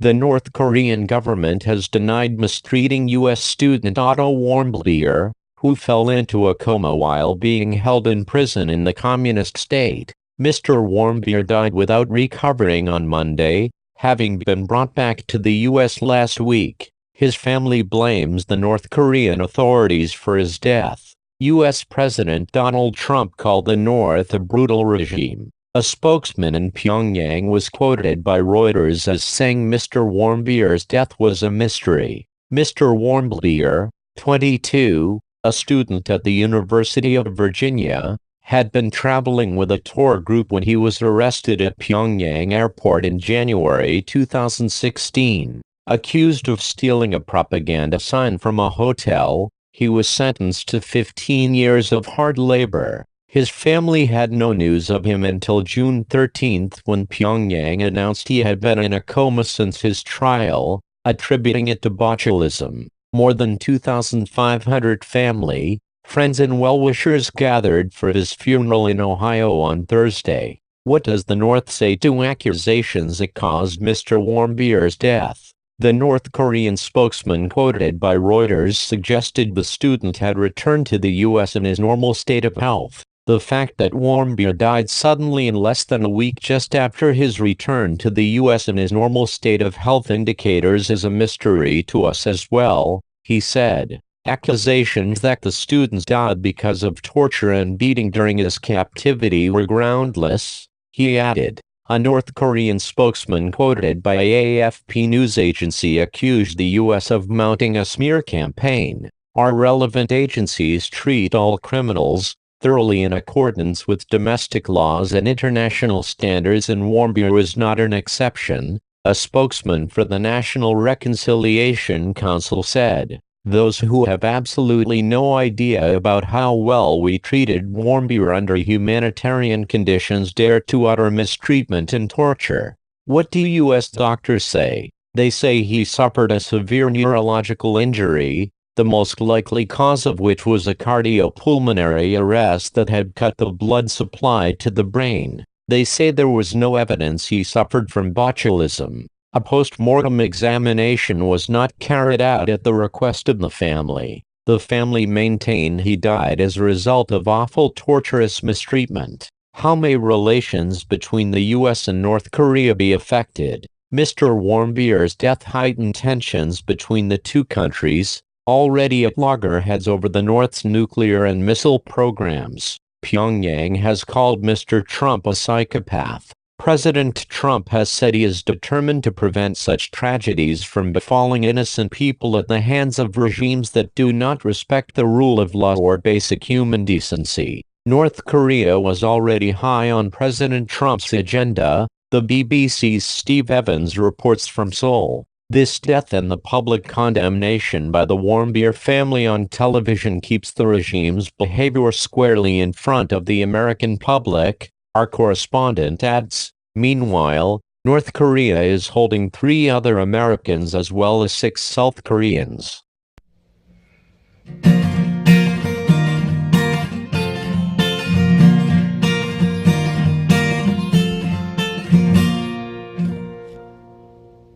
The North Korean government has denied mistreating U.S. student Otto Warmbier, who fell into a coma while being held in prison in the communist state. Mr. Warmbier died without recovering on Monday, having been brought back to the U.S. last week. His family blames the North Korean authorities for his death. U.S. President Donald Trump called the North a brutal regime. A spokesman in Pyongyang was quoted by Reuters as saying Mr. Warmbier's death was a mystery. Mr. Warmbier, 22, a student at the University of Virginia, had been traveling with a tour group when he was arrested at Pyongyang Airport in January 2016. Accused of stealing a propaganda sign from a hotel, he was sentenced to 15 years of hard labor. His family had no news of him until June 13 when Pyongyang announced he had been in a coma since his trial, attributing it to botulism. More than 2,500 family, friends and well-wishers gathered for his funeral in Ohio on Thursday. What does the North say to accusations it caused Mr. Warmbier's death? The North Korean spokesman quoted by Reuters suggested the student had returned to the U.S. in his normal state of health. The fact that Warmbier died suddenly in less than a week just after his return to the U.S. in his normal state of health indicators is a mystery to us as well, he said. Accusations that the student died because of torture and beating during his captivity were groundless, he added. A North Korean spokesman quoted by AFP news agency accused the U.S. of mounting a smear campaign. Our relevant agencies treat all criminals thoroughly in accordance with domestic laws and international standards, and Warmbier is not an exception, a spokesman for the National Reconciliation Council said. Those who have absolutely no idea about how well we treated Warmbier under humanitarian conditions dare to utter mistreatment and torture. What do U.S. doctors say? They say he suffered a severe neurological injury, the most likely cause of which was a cardiopulmonary arrest that had cut the blood supply to the brain. They say there was no evidence he suffered from botulism. A post-mortem examination was not carried out at the request of the family. The family maintain he died as a result of awful torturous mistreatment. How may relations between the U.S. and North Korea be affected? Mr. Warmbier's death heightened tensions between the two countries, already at loggerheads over the North's nuclear and missile programs. Pyongyang has called Mr. Trump a psychopath. President Trump has said he is determined to prevent such tragedies from befalling innocent people at the hands of regimes that do not respect the rule of law or basic human decency. North Korea was already high on President Trump's agenda, the BBC's Steve Evans reports from Seoul. This death and the public condemnation by the Warmbier family on television keeps the regime's behavior squarely in front of the American public, our correspondent adds. Meanwhile, North Korea is holding 3 other Americans as well as 6 South Koreans.